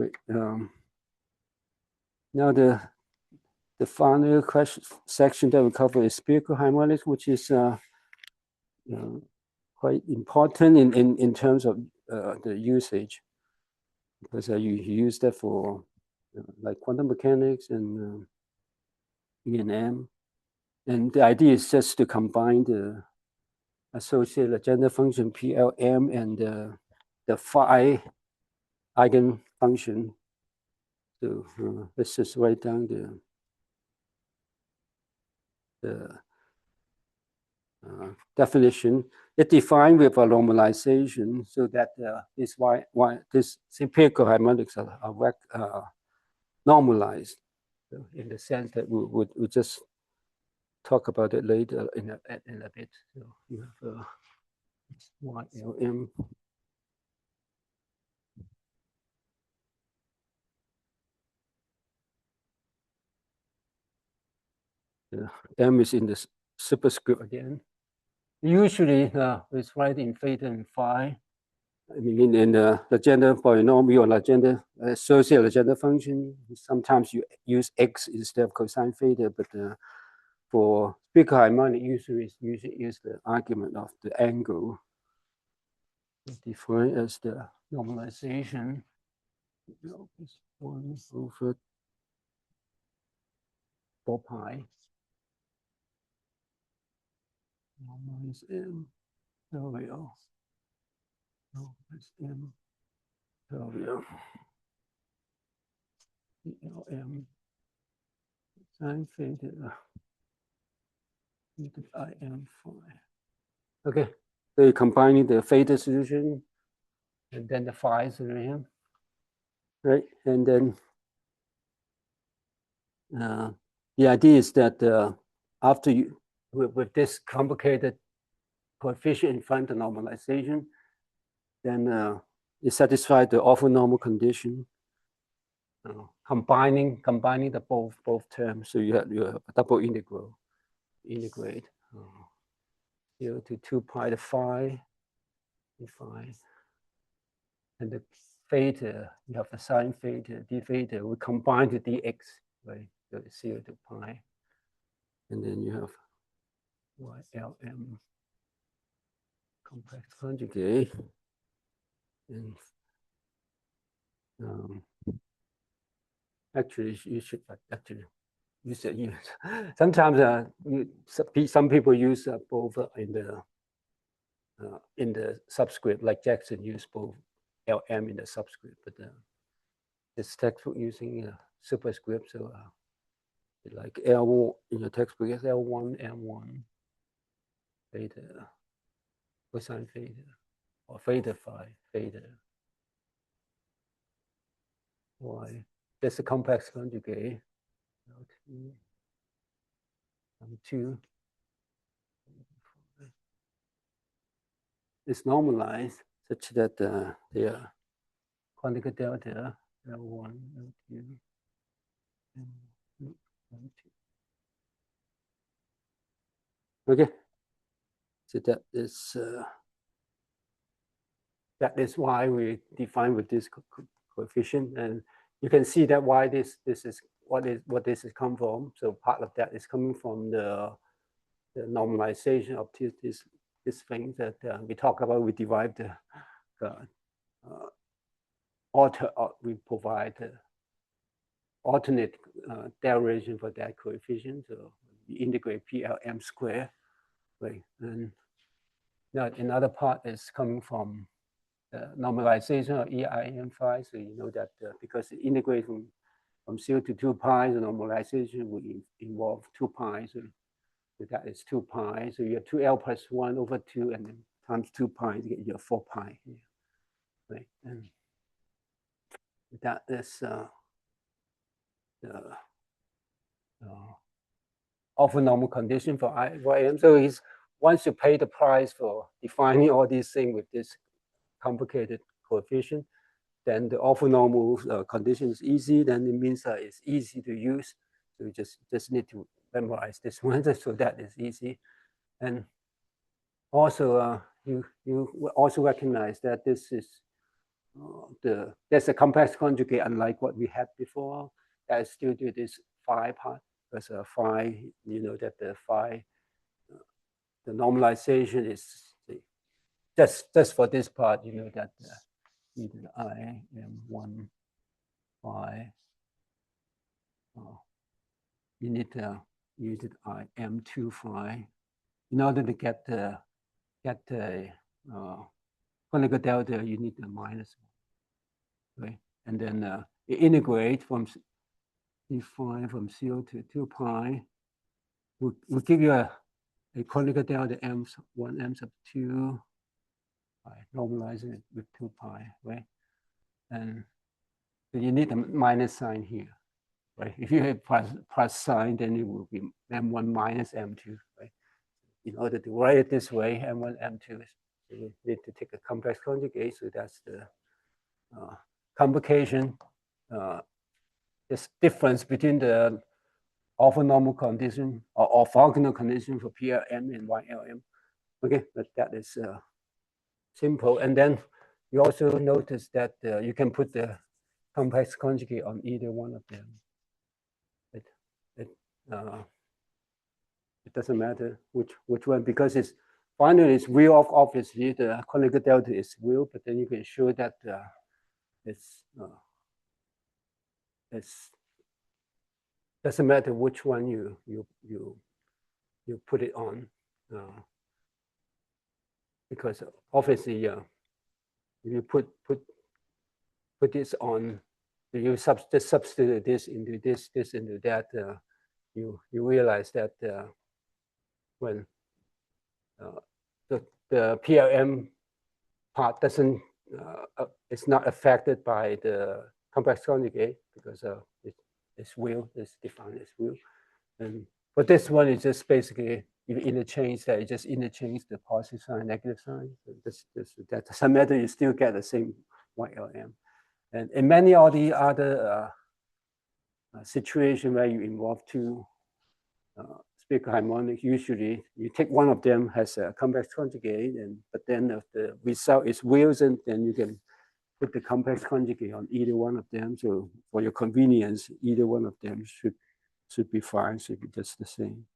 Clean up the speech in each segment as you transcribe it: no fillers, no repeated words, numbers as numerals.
Great. Now the final section that we cover is spherical harmonics, which is quite important in terms of the usage, because you use that for like quantum mechanics and E&M. And the idea is just to combine the associated agenda function PLM and the phi eigenfunction. So let's just write down the definition. It defined with a normalization, so that this spherical harmonics are normalized, so in the sense that we just talk about it later in a bit. So you have YLM. M is in the superscript again. Usually it's right in theta and phi. I mean, in the agenda polynomial or agenda associated agenda function, sometimes you use x instead of cosine theta, but for spherical harmonic, usually use the argument of the angle. It's defined as the normalization. It's 1 over 4 pi. Normalize M. There we go. Normalize M. There we go. PLM. Sine theta. IM phi. Okay. So you're combining the theta solution and then the phi solution. Right. And then the idea is that after you, with this complicated coefficient in front of normalization, then it satisfies the orthonormal condition, combining the both terms. So you have a double integrate 0 to 2 pi the phi, and the theta, you have the sine theta, d theta, we combine the dx, right? So 0 to pi, and then you have YLM complex conjugate, and actually you should actually use it. Sometimes some people use both in the subscript, like Jackson used both LM in the subscript, but this textbook using superscript, so like L in your textbook is L1, M1, theta, cosine theta, or theta phi, theta. Y. That's a complex conjugate. L2, M2. It's normalized such that they are quantical delta L1, L2, M2. Okay, so that is why we define with this coefficient, and you can see that why this is what this is come from. So part of that is coming from the normalization of this thing that we talk about. We derive we provide alternate derivation for that coefficient. So we integrate PLM square, right? And now another part is coming from normalization of EIM phi. So you know that because integrate from 0 to 2 pi, the normalization will involve 2 pi. So that is 2 pi. So you have 2L plus 1 over 2, and then times 2 pi to get your 4 pi here. Right? And that is the orthonormal condition for IM. So once you pay the price for defining all these things with this complicated coefficient, then the orthonormal condition is easy. Then it means it's easy to use. So you just need to memorize this one, so that is easy. And also you also recognize that this is there's a complex conjugate, unlike what we had before, that still do this phi part. Because phi, you know that the phi, the normalization is just for this part, you know that e to the I m1 phi, you need e to the I m2 phi in order to get the conical delta. You need the minus, right? And then you integrate from d phi from 0 to 2 pi. We'll give you a conical delta m1 m sub 2. Normalizing it with 2 pi, right? And so you need a minus sign here, right? If you have plus sign, then it will be m1 minus m2, right? In order to write it this way, m1, m2, you need to take a complex conjugate. So that's the complication, this difference between the orthonormal condition or orthogonal condition for PLM and YLM. Okay, but that is simple. And then you also notice that you can put the complex conjugate on either one of them. It doesn't matter which one, because it's finally it's real. Obviously, the conical delta is real, but then you can show that it's doesn't matter which one you put it on, because obviously if you put this on, you just substitute this into this into that, you realize that when the PLM part doesn't, it's not affected by the complex conjugate, because it's real, it's defined as real. And for this one, it's just basically, you interchange that, you just interchange the positive sign, negative sign. That doesn't matter, you still get the same YLM. And in many of the other situations where you involve two spherical harmonics, usually you take one of them has a complex conjugate, but then if the result is Wilson, then you can put the complex conjugate on either one of them. So for your convenience, either one of them should be fine, should be just the same.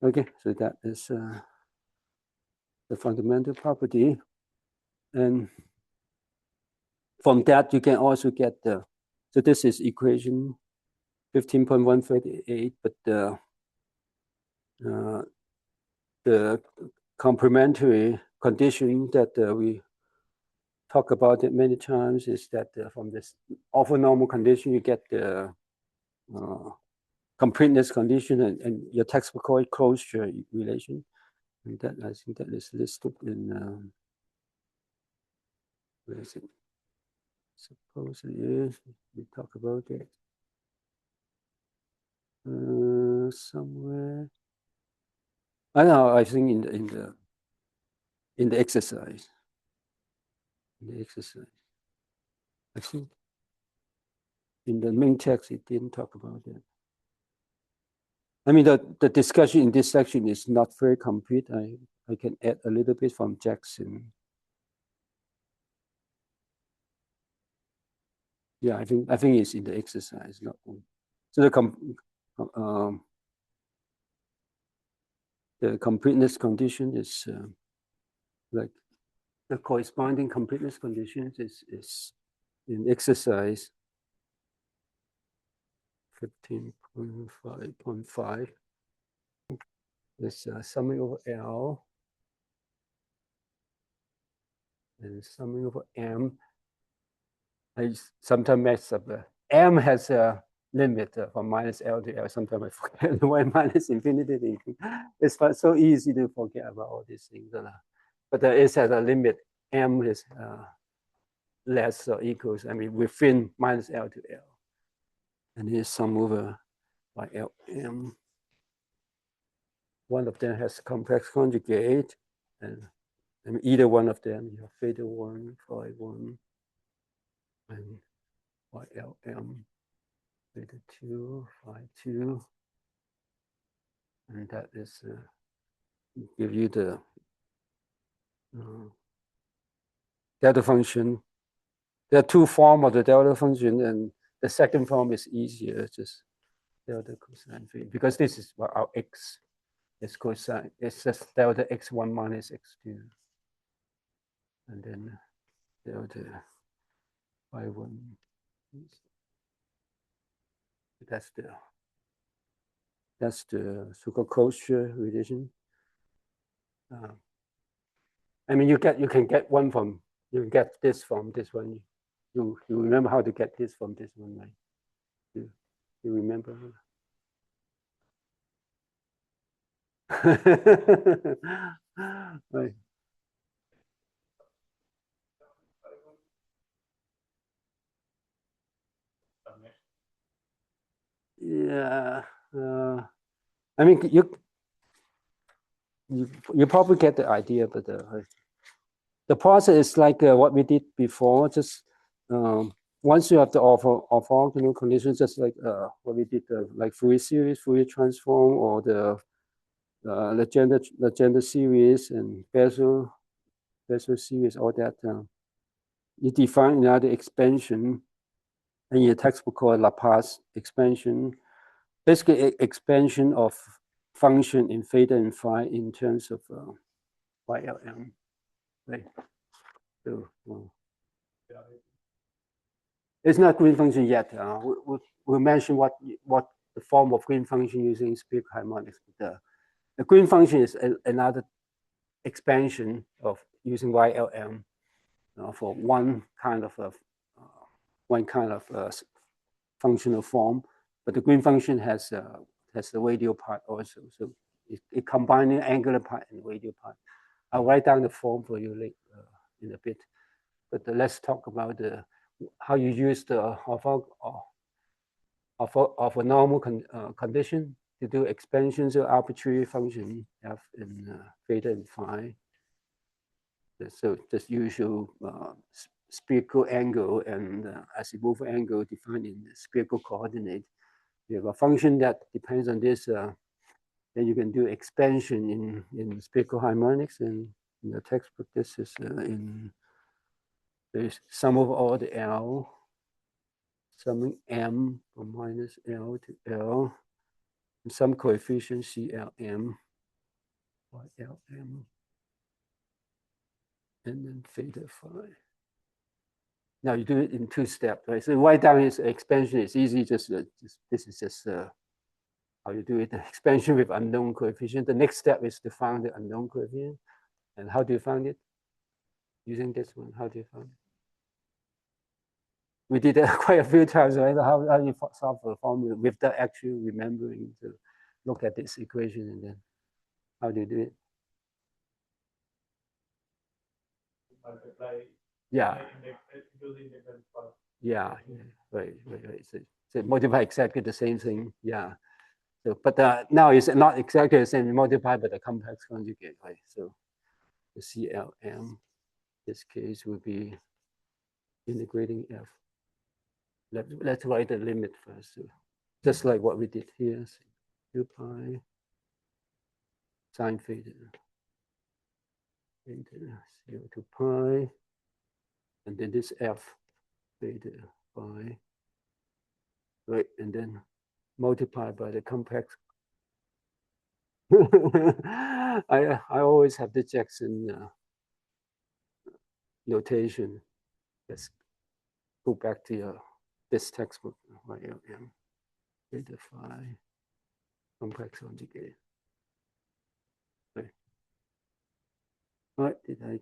Okay, so that is the fundamental property. And from that, you can also get so this is equation 15.138, but the complementary condition that we talk about it many times is that from this orthonormal condition, you get the completeness condition, and your textbook called closure relation. And that, I think that is listed in, where is it? Suppose it is, we talk about it somewhere. I know, I think in the exercise. In the exercise. I think in the main text, it didn't talk about it. I mean, the discussion in this section is not very complete. I can add a little bit from Jackson. Yeah, I think it's in the exercise, not so the completeness condition is like the corresponding completeness conditions is in exercise 15.5.5. It's summing over L and summing over M. I sometimes mess up. M has a limit from minus L to L. Sometimes I forget when minus infinity. It's so easy to forget about all these things. But it has a limit. M is less or equals, I mean, within minus L to L. And here's sum over by Lm. One of them has complex conjugate, and either one of them, you have theta 1, phi 1, and YLM, theta 2, phi 2. And that is give you the delta function there are two forms of the delta function, and the second form is easier, just delta cosine theta, because this is what our x is cosine. It's just delta x1 minus x2, and then delta y1. That's the so-called closure relation. I mean, you can get one from, you can get this from this one. You remember how to get this from this one, right? You remember? Right. Yeah. I mean, you probably get the idea, but the process is like what we did before. Just once you have the orthogonal conditions, just like what we did, like Fourier series, Fourier transform, or the Legendre series and Bessel series, all that. You define another expansion in your textbook called Laplace expansion. Basically, expansion of function in theta and phi in terms of YLM. Right. So, it's not green function yet. We'll mention what the form of green function using spherical harmonics. The green function is another expansion of using YLM for one kind of functional form, but the green function has the radial part also. So it combining angular part and radial part. I'll write down the form for you later in a bit. But let's talk about how you use the of a normal condition to do expansions of arbitrary function f in theta and phi. So this usual spherical angle and azimuthal angle defined in the spherical coordinate. You have a function that depends on this, then you can do expansion in spherical harmonics. And in the textbook, this is in the sum of all the L, summing M from minus L to L, and some coefficient CLM, YLM, and then theta phi. Now you do it in two steps, right? So write down its expansion is easy. This is just how you do it. The expansion with unknown coefficient. The next step is to find the unknown coefficient. And how do you find it? Using this one. How do you find it? We did that quite a few times, right? How you solve the formula without actually remembering to look at this equation, and then how do you do it? Multiply. Yeah. Yeah. Right. So multiply exactly the same thing. Yeah. So, but now it's not exactly the same. Multiply by the complex conjugate, right? So the CLM, this case will be integrating f. Let's write the limit first. So just like what we did here. 2 pi sine theta into 0 to pi, and then this f theta phi, right? And then multiply by the complex. I always have the Jackson notation. Let's go back to this textbook. YLM theta phi complex conjugate. Right. Right? Did I?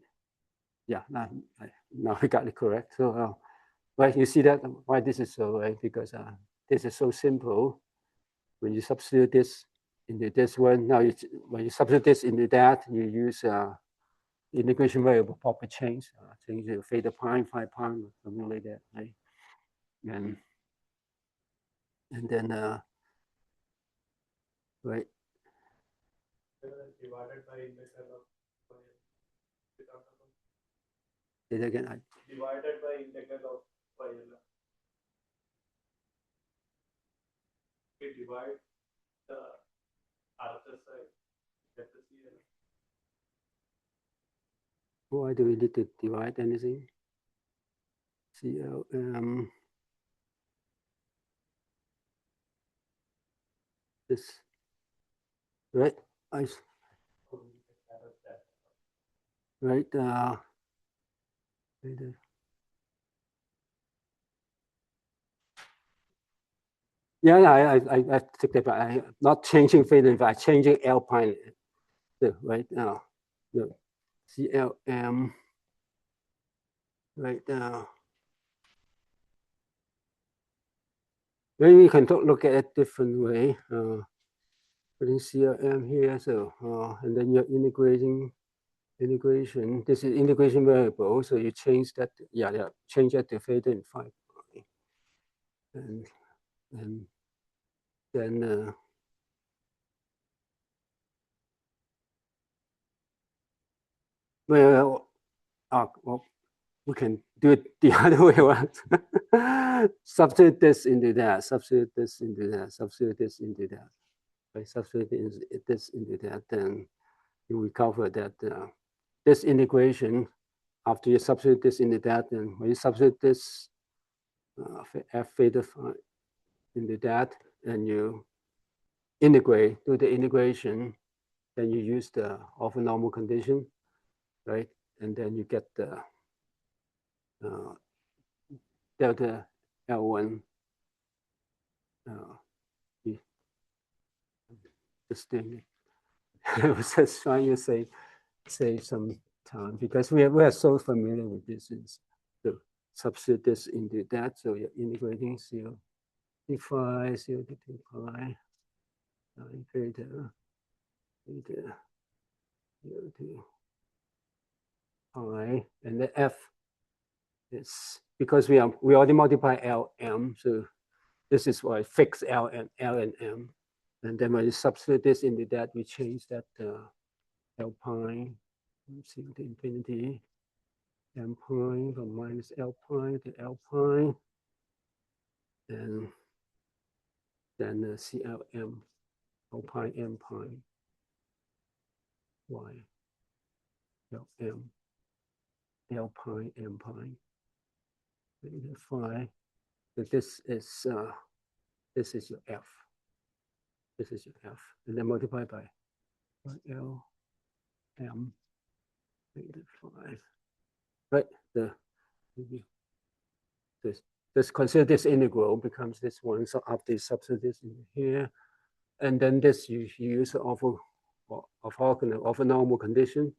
Yeah. Now I got it correct. So right, you see that why this is so, right? Because this is so simple. When you substitute this into this one, now when you substitute this into that, you use integration variable property change the theta prime, phi prime, something like that, right? And then right. Divided by integral of it again. Divided by integral of we divide the other side. Why do we need to divide anything? CLM. This, right? I, right? Yeah, I take that back. I'm not changing theta, but I'm changing alpine. Right now, the CLM. Right now, maybe we can look at it different way. Putting CLM here, so and then you're integration. This is integration variable, so you change that. Yeah, change that to theta and phi, and then well, well, we can do it the other way around. Substitute this into that. Substitute this into that. Substitute this into that. Right? Substitute this into that. Then you recover that this integration. After you substitute this into that, and when you substitute this f theta into that, and you integrate, do the integration, then you use the orthonormal condition, right? And then you get the delta L1. This thing. I was just trying to save some time because we are so familiar with this. So substitute this into that. So you're integrating CL phi, CL pi, theta, pi, and the F is because we already multiply LM, so this is why fix L and M. And then when you substitute this into that, we change that L pi, let's see to infinity, M pi from minus L pi to L pi, and then CLM, L pi, M pi, Y, L M, L pi, M pi, and phi. So this is your F. This is your F, and then multiply by L M -5. Right. This consider this integral becomes this one. So after you substitute this in here, and then this you use of orthonormal condition.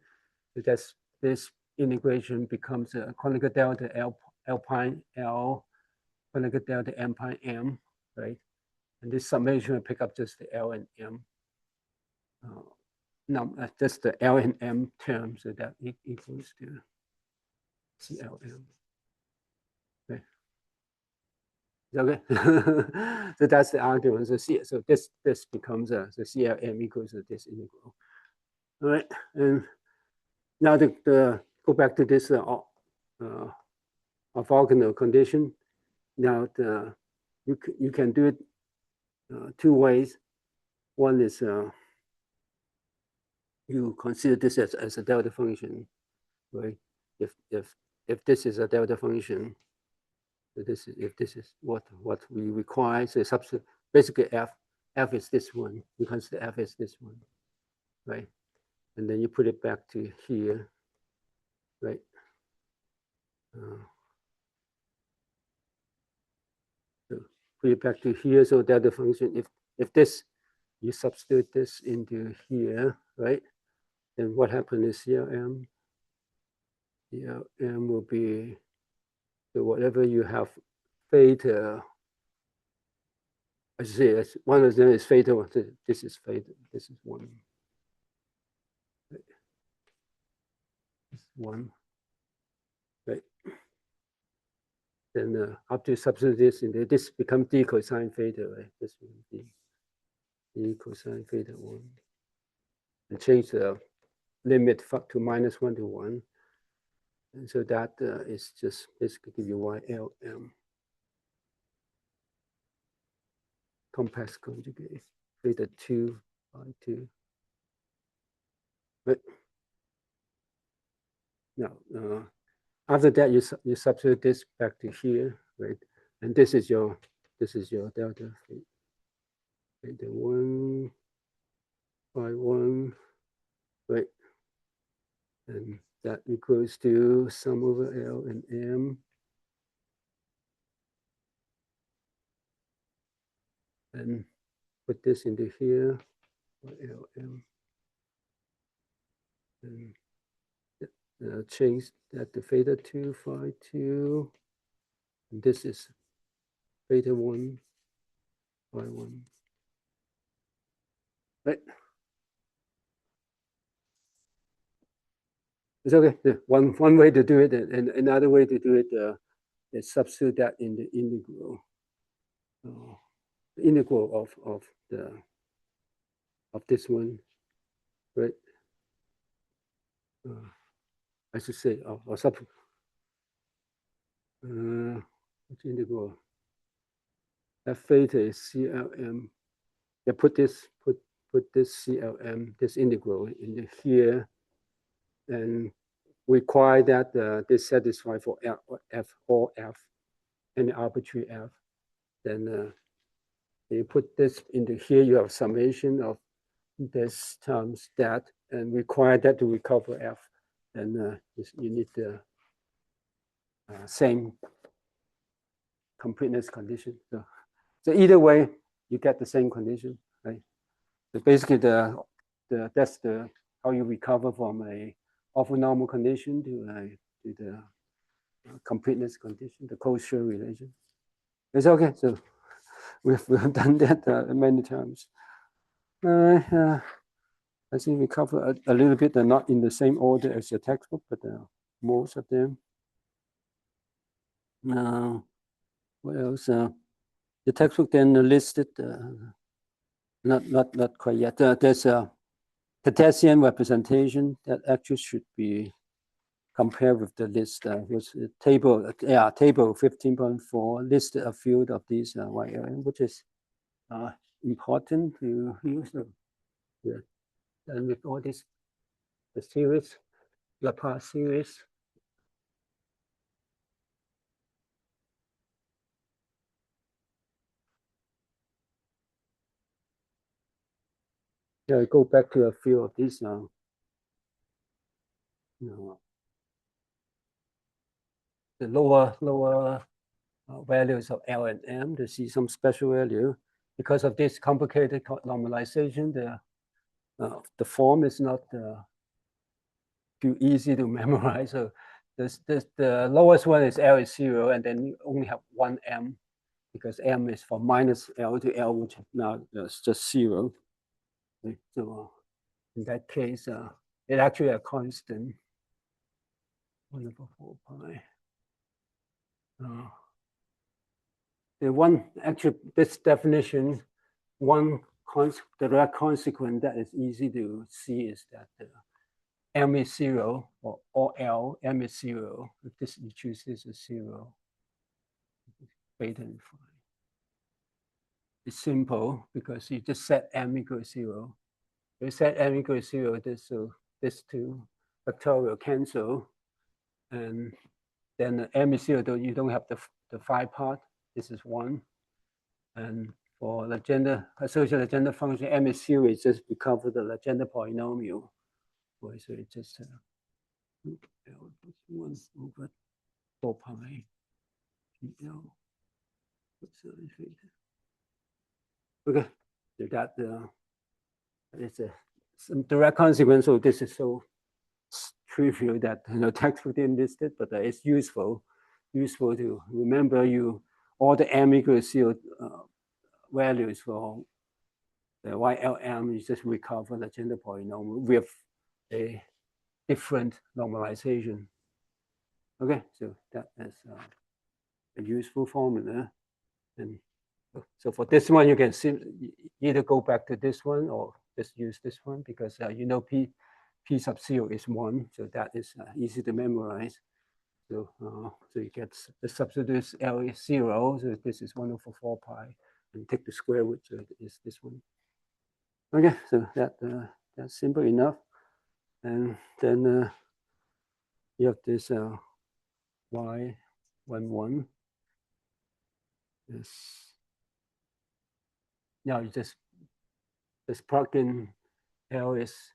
So that's this integration becomes a conjugate delta L pi L conjugate delta M pi M, right? And this summation will pick up just the L and M. No, just the L and M term, so that equals to CLM. Okay. Okay. So that's the argument. So this becomes the CLM equals to this integral. All right. And now go back to this orthogonal condition. Now you can do it two ways. One is you consider this as a delta function, right? If this is a delta function, if this is what we require, so substitute basically f is this one. You consider f is this one, right? And then you put it back to here, right? So put it back to here. So delta function, if this you substitute this into here, right? Then what happens is CLM will be so whatever you have theta. I see one of them is theta. This is theta. This is one. This is one. Right. Then after substitute this into this becomes d cosine theta, right? This will be d cosine theta 1. And change the limit to -1 to 1. And so that is just basically give you YLM. Complex conjugate, theta 2 by 2. But now, After that, you substitute this back to here, right? And this is your delta theta 1 by 1, right? And that equals to sum over L and M. And put this into here, L, M. And change that to theta 2, phi 2. And this is theta 1, phi 1. Right? It's okay. One way to do it, and another way to do it is substitute that in the integral. The integral of this one, right? I should say, or sub. Which integral? F theta is CLM. Yeah, put this CLM, this integral in here, and require that this satisfy for F or F, any arbitrary F. Then you put this into here. You have summation of this times that, and require that to recover F. And you need the same completeness condition. So either way, you get the same condition, right? So basically, that's how you recover from a orthonormal condition to the completeness condition, the closure relation. It's okay. So we've done that many times. I think we cover a little bit, not in the same order as your textbook, but most of them. Now, what else? The textbook then listed, not quite yet. There's a Cartesian representation that actually should be compared with the list. Was the table 15.4 listed a few of these YLM, which is important to use them. Yeah. And with all this, the series, Laplace series. Yeah, I go back to a few of these now. The lower values of L and M to see some special value. Because of this complicated normalization, the form is not too easy to memorize. So the lowest one is L is 0, and then you only have one M, because M is from minus L to L, which now is just 0. So in that case, it's actually a constant. 1/4 pi. The one, actually, this definition, one direct consequence that is easy to see is that M is 0, or L, M is 0. If this, you choose this as 0, beta and phi. It's simple because you just set M equals 0. If you set M equals 0, this two factorial cancel, and then M is 0, though you don't have the phi part. This is 1. And for Legendre, associated Legendre function, M is 0, it just recover the Legendre polynomial. So it just L plus 1 over 4 pi PL. Okay, so that it's some direct consequence. So this is so trivial that textbook didn't list it, but it's useful to remember all the M equals 0 values for the YLM. You just recover the Legendre polynomial with a different normalization. Okay, so that is a useful formula. And so for this one, you can either go back to this one or just use this one, because P sub 0 is 1, so that is easy to memorize. So you get the substitute L is 0, so this is 1/4 pi, and take the square root, so it is this one. Okay, so that's simple enough. And then you have this y11 is, now you just plug in L is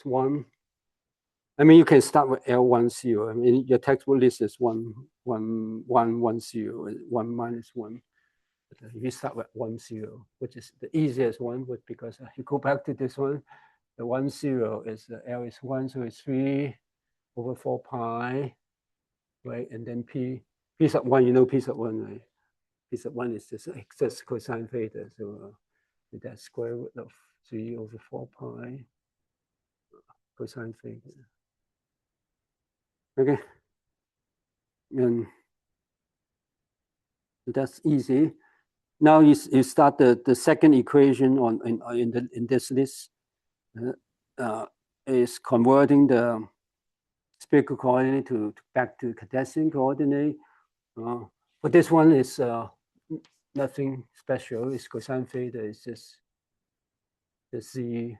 1. I mean, you can start with L10. I mean, your textbook list is 1, 1, 1, 1, 0, 1 minus 1. But if you start with 1, 0, which is the easiest one, because you go back to this one, the 1, 0 is L is 1, so it's 3 over 4 pi, right? And then P sub 1, you know P sub 1, right? P sub 1 is just cosine theta. So that's square root of 3 over 4 pi cosine theta. Okay. And that's easy. Now you start the second equation in this list is converting the spherical coordinate back to Cartesian coordinate. But this one is nothing special. It's cosine theta. It's just the z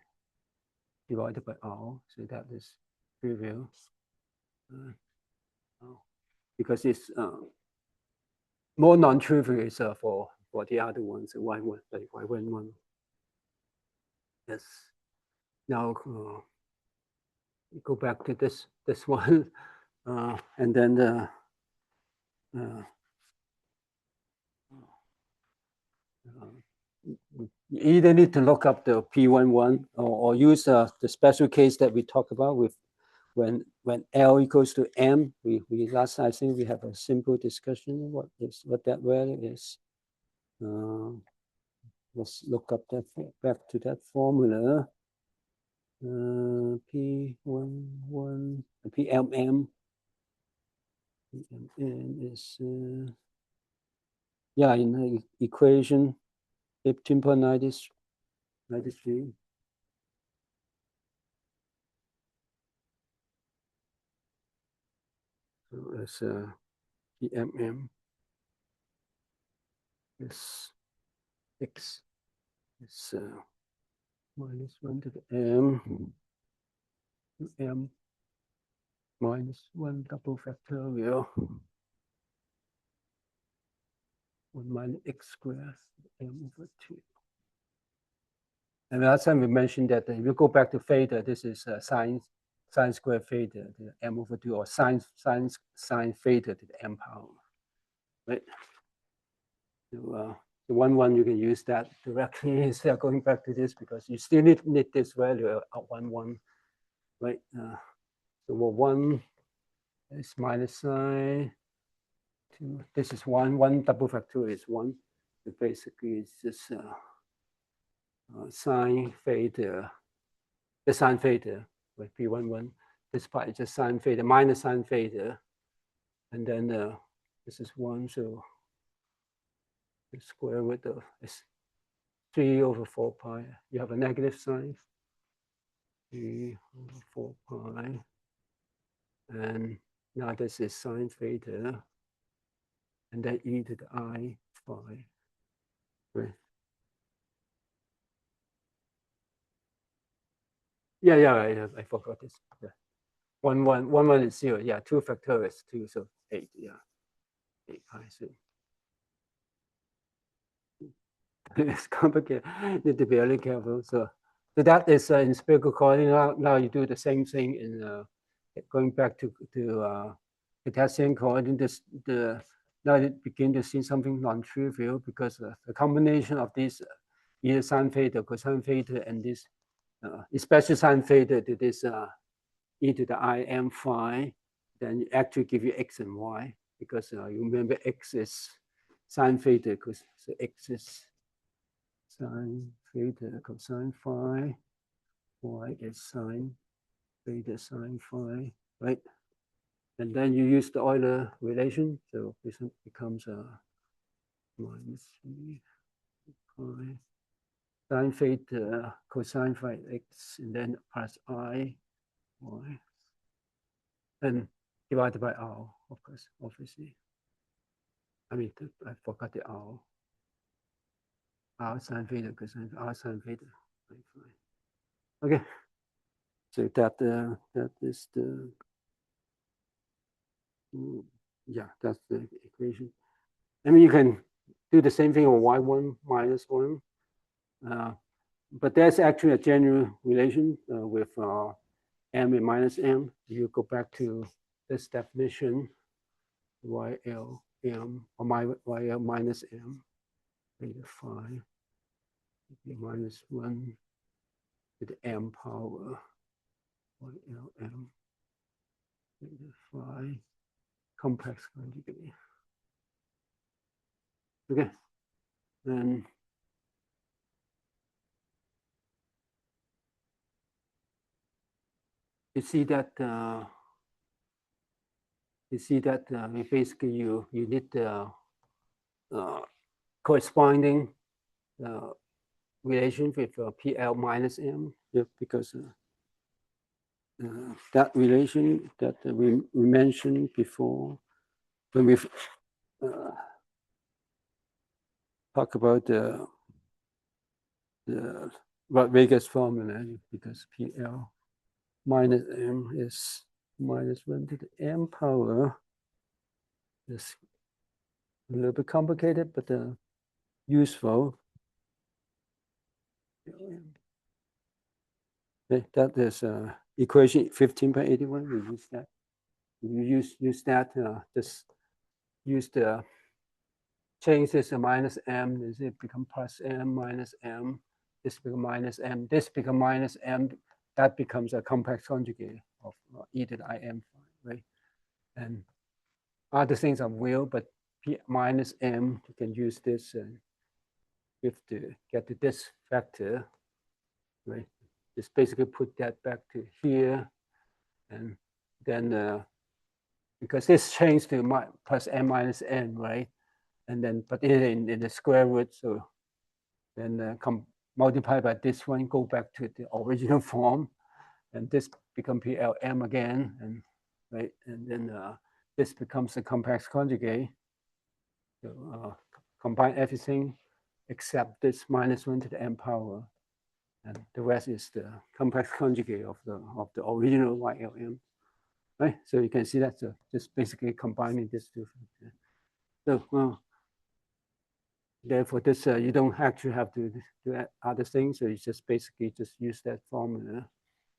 divided by r. So that is trivial. Because it's more non-trivial is for the other ones, y1, like y11. Yes. Now go back to this one, and then you either need to look up the P11 or use the special case that we talked about with when L equals to M. We last I think we have a simple discussion what that value is. Let's look up that back to that formula. P11 PMM is yeah, in the equation 15.93. So as PMM is x is minus 1 to the m minus 1 double factorial 1 minus x squared m over 2. And last time we mentioned that if you go back to theta, this is sine squared theta to the m over 2, or sine theta to the m power, right? So the 1 you can use that directly instead of going back to this, because you still need this value of 1, right? So 1 is minus sine 2. This is 1 double factorial is 1. So basically, it's just sine theta, the sine theta with P11. This part is just sine theta minus sine theta, and then this is 1. So the square root of is 3 over 4 pi. You have a negative sign. 3 over 4 pi, and now this is sine theta, and then e to the I phi. Right. Yeah, I forgot this. Yeah. 1 is 0. Yeah, 2 factorial is 2, so 8. Yeah, 8 pi. So it's complicated. Need to be really careful. So that is in spherical coordinate. Now you do the same thing in going back to Cartesian coordinate. Now you begin to see something non-trivial, because the combination of these either sine theta, cosine theta, and this, especially sine theta to this e to the I m phi, then it actually give you x and y, because you remember x is sine theta, because so x is sine theta cosine phi, y is sine theta sine phi, right? And then you use the Euler relation, so this becomes minus 3 pi sine theta cosine phi x, and then plus I y, and divided by r, of course, obviously. I mean, I forgot the r. R sine theta cosine r sine theta. Okay. So that is the yeah, that's the equation. I mean, you can do the same thing on y1 minus 1, but there's actually a general relation with m and minus m. You go back to this definition, yl m or yl minus m, beta phi minus 1 to the m power yl m beta phi complex conjugate. Okay, then you see that basically you need the corresponding relation with PL minus M, because that relation that we mentioned before when we talk about the Rodriguez formula, because PL minus M is minus 1 to the M power. It's a little bit complicated, but useful. Okay, that is equation 15.81. We use that. You use that. Just use the change this to minus m. Does it become plus m minus m? This become minus m. This become minus m. That becomes a complex conjugate of e to the im, right? And other things are real, but p minus m, you can use this with to get to this factor, right? Just basically put that back to here, and then because this changed to plus m minus n, right? And then but in the square root, so then multiply by this one, go back to the original form, and this become PLM again, and right, and then this becomes a complex conjugate. So combine everything except this minus 1 to the m power, and the rest is the complex conjugate of the original YLM. Right, so you can see that just basically combining these two. So therefore, this you don't actually have to do other things. So you just basically just use that formula.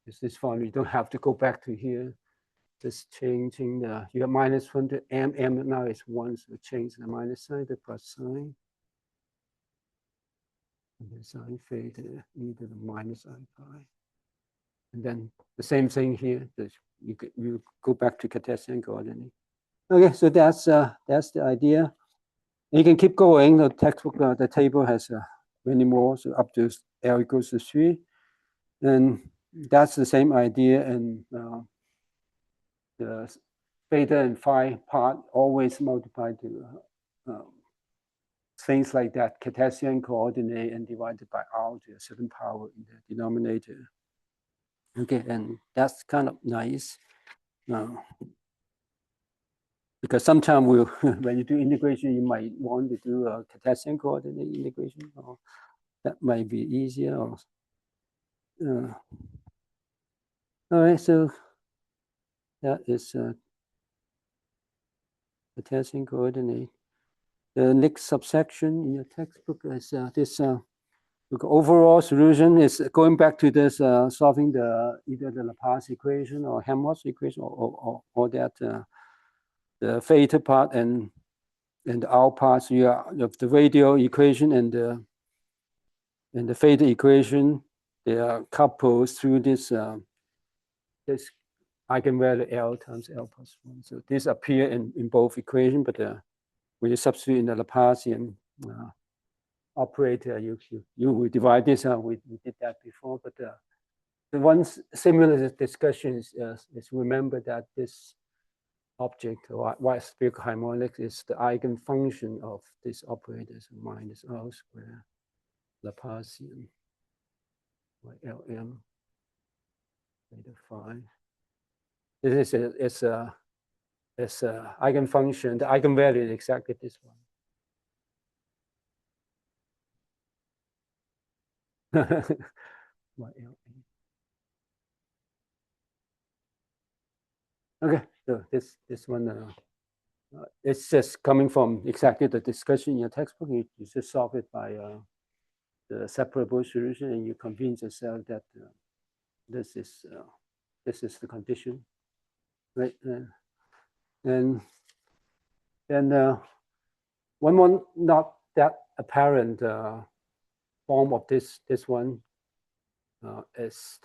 Use this formula. You don't have to go back to here. Just changing you have minus 1 to m. M now is 1, so change the minus sign to plus sign. And then sine theta e to the minus I pi. And then the same thing here. You go back to Cartesian coordinate. Okay, so that's the idea. And you can keep going. The textbook, the table has many more, so up to L equals to 3. And that's the same idea. And the theta and phi part always multiply to things like that, Cartesian coordinate, and divided by r to a certain power in the denominator. Okay, and that's kind of nice. Because sometimes when you do integration, you might want to do a Cartesian coordinate integration, or that might be easier. Or, all right, so that is Cartesian coordinate. The next subsection in your textbook is this overall solution is going back to this solving either the Laplace equation or Helmholtz equation, or that the theta part and the R part. So you have the radial equation and the theta equation. They are coupled through this this eigenvalue L times L plus 1. So this appear in both equations, but when you substitute in the Laplacian operator, you will divide this. We did that before, but the one similar discussion is remember that this object, or Y spherical harmonics, is the eigenfunction of this operator, so minus R squared Laplacian YLM beta phi. This is a eigenfunction. The eigenvalue is exactly this one. YLM. Okay, so this one, it's just coming from exactly the discussion in your textbook. You just solve it by the separable solution, and you convince yourself that this is the condition, right? And then one more not that apparent form of this one is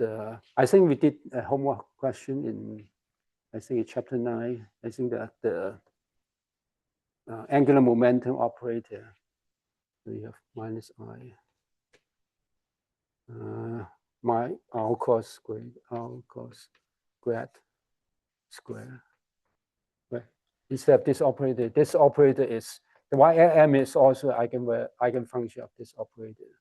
I think we did a homework question in, I think in chapter 9. I think that the angular momentum operator, we have minus I, my r cos squared, r cos grad square. Right. Instead of this operator is the YM is also eigenfunction of this operator.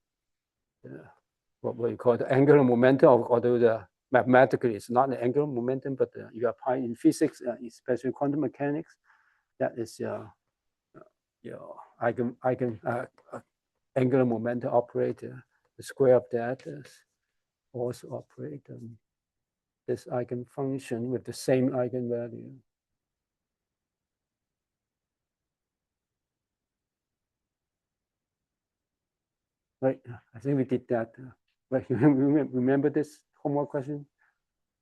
What we call the angular momentum, although mathematically it's not an angular momentum, but you apply in physics, especially quantum mechanics, that is your angular momentum operator. The square of that is also operate this eigenfunction with the same eigenvalue. Right, I think we did that. Right, remember this homework question?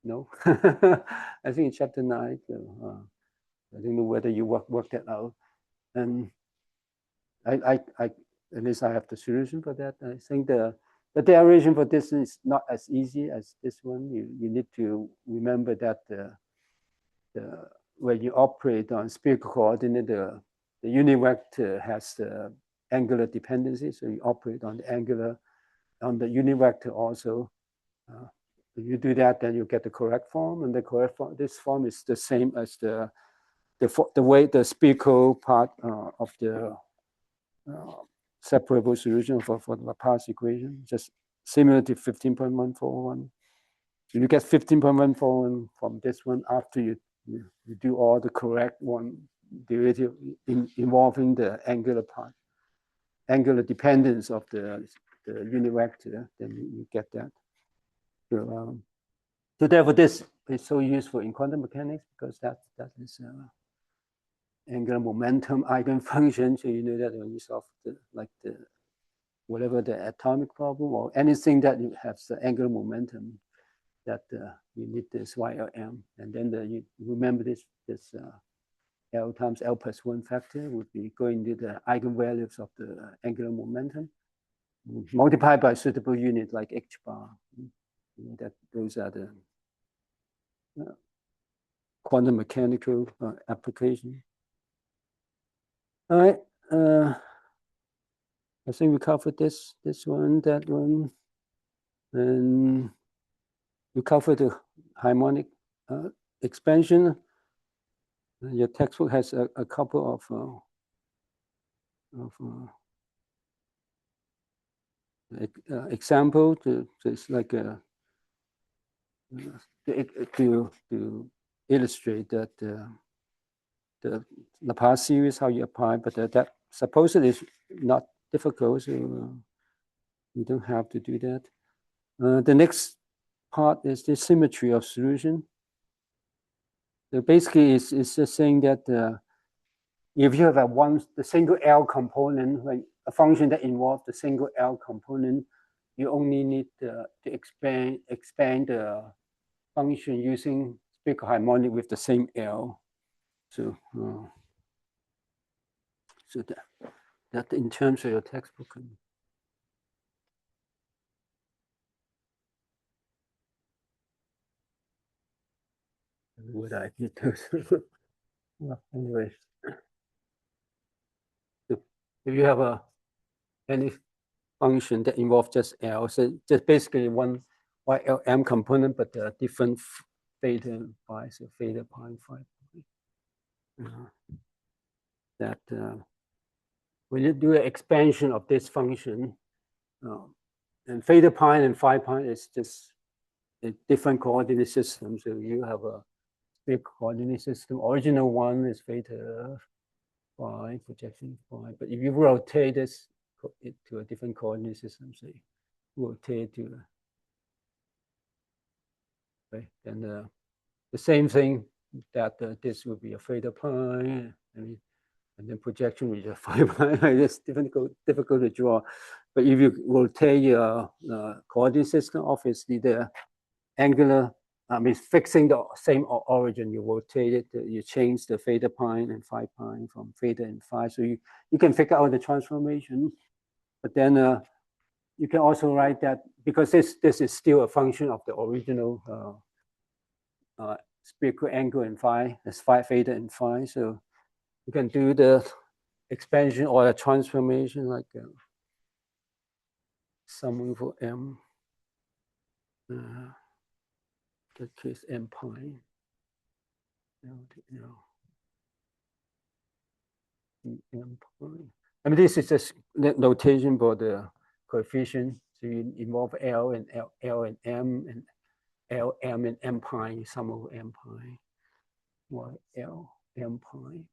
No, I think in chapter 9. I don't know whether you work that out, and I at least I have the solution for that. I think the derivation for this is not as easy as this one. You need to remember that when you operate on spherical coordinate, the unit vector has the angular dependency, so you operate on the unit vector also. If you do that, then you get the correct form, and the correct form, this form is the same as the way the spherical part of the separable solution for the Laplace equation, just similar to 15.141. You get 15.141 from this one after you do all the correct one derivative involving the angular part, angular dependence of the unit vector, then you get that. So therefore, this is so useful in quantum mechanics because that is angular momentum eigenfunction. So you know that when you solve whatever the atomic problem or anything that you have the angular momentum, that you need this YLM, and then you remember this L times L plus 1 factor would be going to the eigenvalues of the angular momentum multiplied by suitable unit like h bar. That those are the quantum mechanical application. All right. I think we covered this one, that one, and we covered the harmonic expansion. Your textbook has a couple of example to it's like to illustrate that the Laplace series, how you apply, but that supposedly is not difficult, so you don't have to do that. The next part is the symmetry of solution. So basically, it's just saying that if you have the single L component, like a function that involves the single L component, you only need to expand the function using spherical harmonic with the same L. So so that in terms of your textbook. What I did to well, anyway, if you have any function that involves just L, so just basically one YLM component, but different theta pi, so theta pi and phi pi. That when you do an expansion of this function, and theta pi and phi pi is just a different coordinate system. So you have a big coordinate system. Original one is theta phi, projection phi. But if you rotate this to a different coordinate system, say rotate to, right, then the same thing that this will be a theta pi, and then projection is a phi pi. It's difficult to draw. But if you rotate your coordinate system, obviously the angular, fixing the same origin, you rotate it, you change the theta pi and phi pi from theta and phi. So you can figure out the transformation. But then you can also write that, because this is still a function of the original spherical angle in phi, as phi, theta, and phi. So you can do the expansion or a transformation like sum over m. That case m pi. M pi. This is just notation for the coefficient. So you involve L and M, and L, M, and M pi, sum over M pi. Y, L, M pi.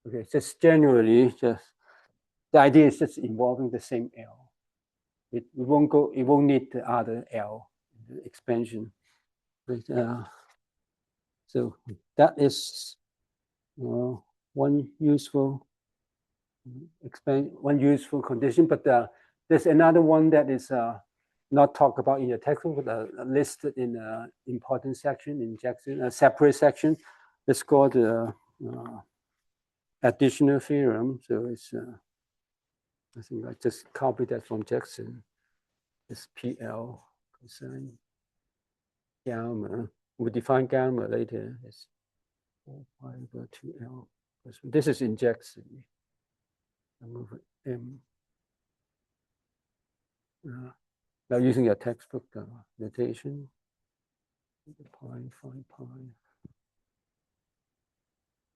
Okay, just generally, just the idea is just involving the same L. It won't need the other L, the expansion. But, so that is one useful condition. But there's another one that is not talked about in your textbook, but listed in an important section in Jackson, a separate section. It's called additional theorem. So it's I think I just copied that from Jackson. It's PL cosine gamma. We'll define gamma later. It's 4 pi over 2L. This is in Jackson. I move it M. Now using your textbook notation. Pi, phi, pi.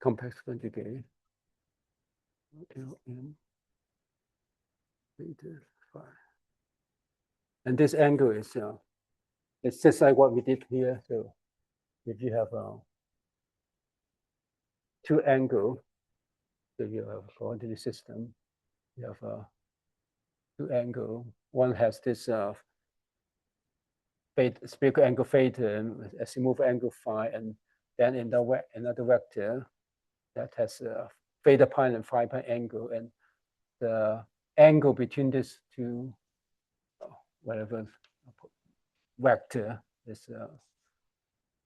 Complex conjugate. LM. Theta, phi. And this angle is it's just like what we did here. So if you have two angles, so you have a coordinate system, you have two angles. One has this spherical angle theta and a smooth angle phi, and then in another vector that has a theta pi and phi pi angle, and the angle between these two, whatever vector is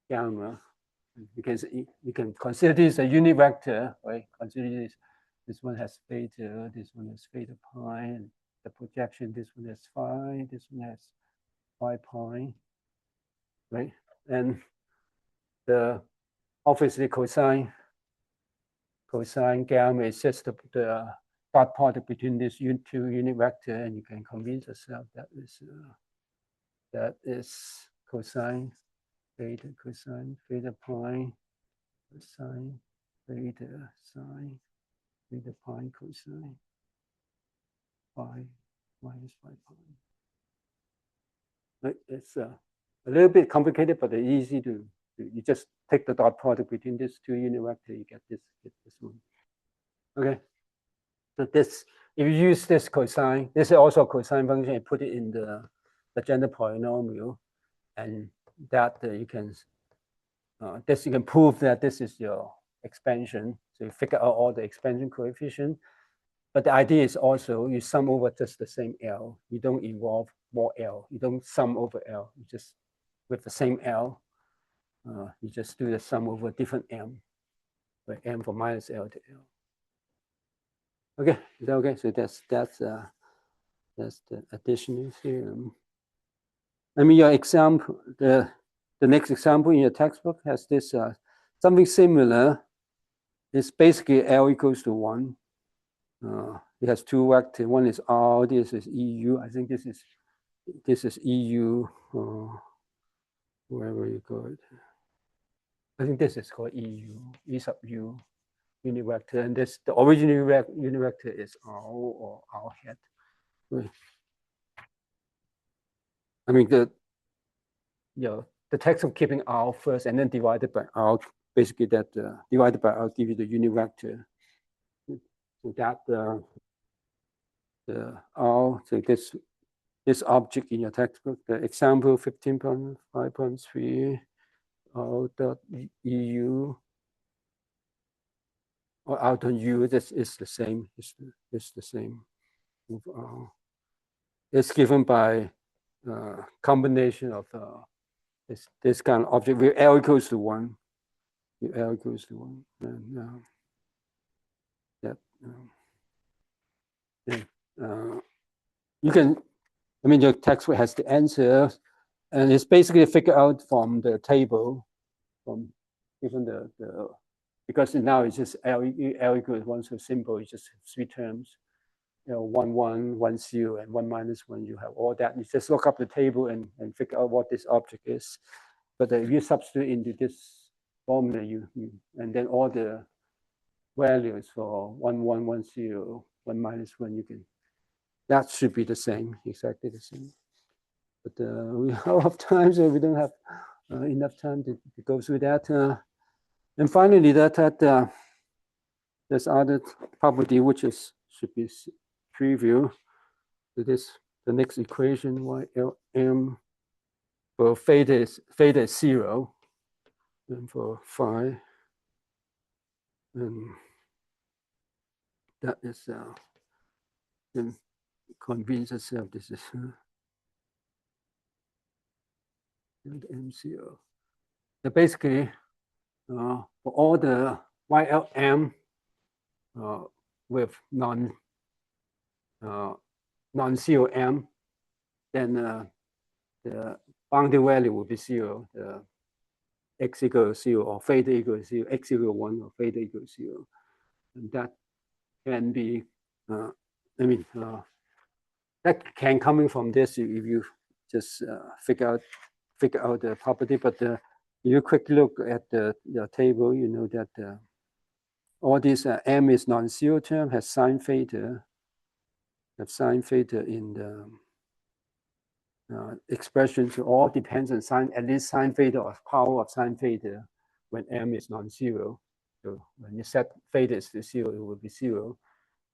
gamma. Because you can consider this a unit vector, right? Consider this one has theta, this one has theta pi, and the projection, this one has phi, this one has phi pi, right? And the obviously cosine gamma is just the dot product between these two unit vector, and you can convince yourself that is cosine theta pi cosine theta sine theta pi cosine phi minus phi pi. Right? It's a little bit complicated, but it's easy to you just take the dot product between these two unit vector, you get this one. Okay. So this, if you use this cosine, this is also a cosine function, and put it in the general polynomial, and that you can prove that this is your expansion. So you figure out all the expansion coefficient. But the idea is also you sum over just the same L. You don't involve more L. You don't sum over L. You just, with the same L, you just do the sum over different M, where M from minus L to L. Okay, is that okay? So that's the additional theorem. I mean, your example, the next example in your textbook has this something similar. It's basically L equals to 1. It has two vectors. One is R. This is EU. I think this is EU. Wherever you go it. I think this is called EU. E sub U unit vector, and the original unit vector is R or R hat. Right. I mean the text of keeping R first and then divided by R. Basically, that divided by R give you the unit vector. So that the R. So this object in your textbook, the example 15.5.3. EU or out on U. This is the same. It's the same. It's given by combination of this kind of object where L equals to 1. L equals to 1. And you can, I mean, your textbook has the answer, and it's basically figured out from the table, from given the because now it's just L equals 1, so simple. It's just 3 terms. 1, 1, 1, 0, and 1 minus 1. You have all that. You just look up the table and figure out what this object is. But if you substitute into this formula, and then all the values for 1, 1, 1, 0, 1 minus 1, you can. That should be the same, exactly the same. But we are out of time, so we don't have enough time to go through that. And finally, there's other property which should be preview. So this the next equation YLM for theta is 0, and for phi, and that is then convince yourself this is M0. So basically, for all the YLM with non-zero M, then the boundary value will be 0. The x equals 0 or theta equals 0, x equals 1 or theta equals 0. And that can be, that can coming from this if you just figure out the property. But if you quickly look at the table, you know that all this M is non-zero term has sine theta. Have sine theta in the expression. So all depends on sine, at least sine theta or power of sine theta when M is non-zero. So when you set theta is to 0, it will be 0.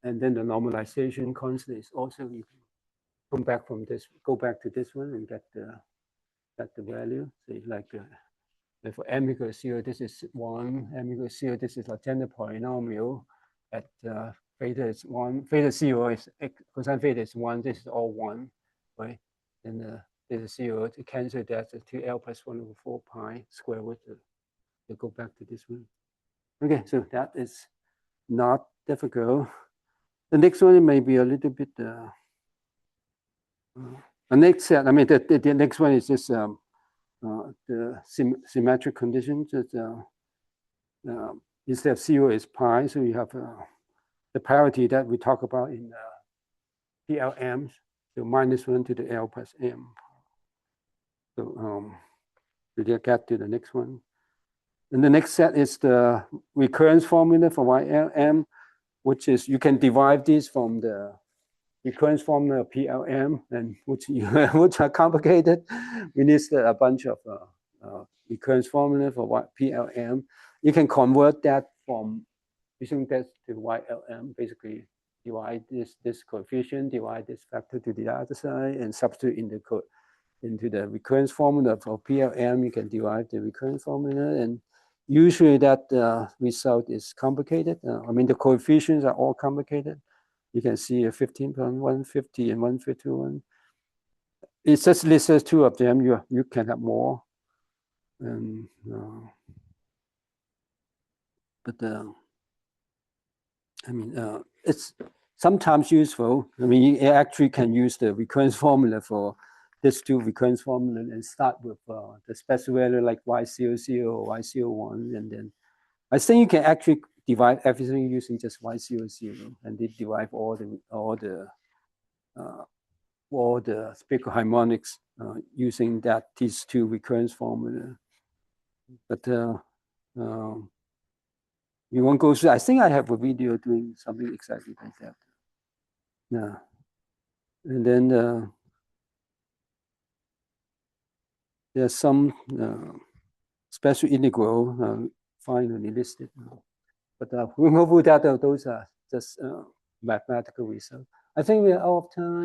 And then the normalization constant is also, you can come back from this, go back to this one and get the value. So like for M equals 0, this is 1. M equals 0, this is a tangent polynomial. At theta is 1. Theta 0 is cosine theta is 1. This is all 1, right? And this is 0 to cancel that. So 2L plus 1 over 4 pi square root. You go back to this one. Okay, so that is not difficult. The next one may be a little bit. The next set. I mean, the next one is just the symmetric conditions. Instead of 0 is pi, so you have the parity that we talk about in PLMs. So -1 to the L plus M. So we'll get to the next one. And the next set is the recurrence formula for YLM, which is you can derive this from the recurrence formula of PLM, and which are complicated. We need a bunch of recurrence formula for PLM. You can convert that from using that to YLM, basically divide this coefficient, divide this factor to the other side, and substitute into the recurrence formula for PLM. You can derive the recurrence formula, and usually that result is complicated. I mean, the coefficients are all complicated. You can see a 15.150 and 151. It just lists 2 of them. You can have more. And, but I mean, it's sometimes useful. I mean, you actually can use the recurrence formula for this 2 recurrence formula and start with the special value like Y00 or Y01, and then I think you can actually divide everything using just Y00, and they derive all the spherical harmonics using these 2 recurrence formula. But you won't go through. I think I have a video doing something exactly like that. Yeah, and then there's some special integral finally listed. But we move that. Those are just mathematical results. I think we're out of time.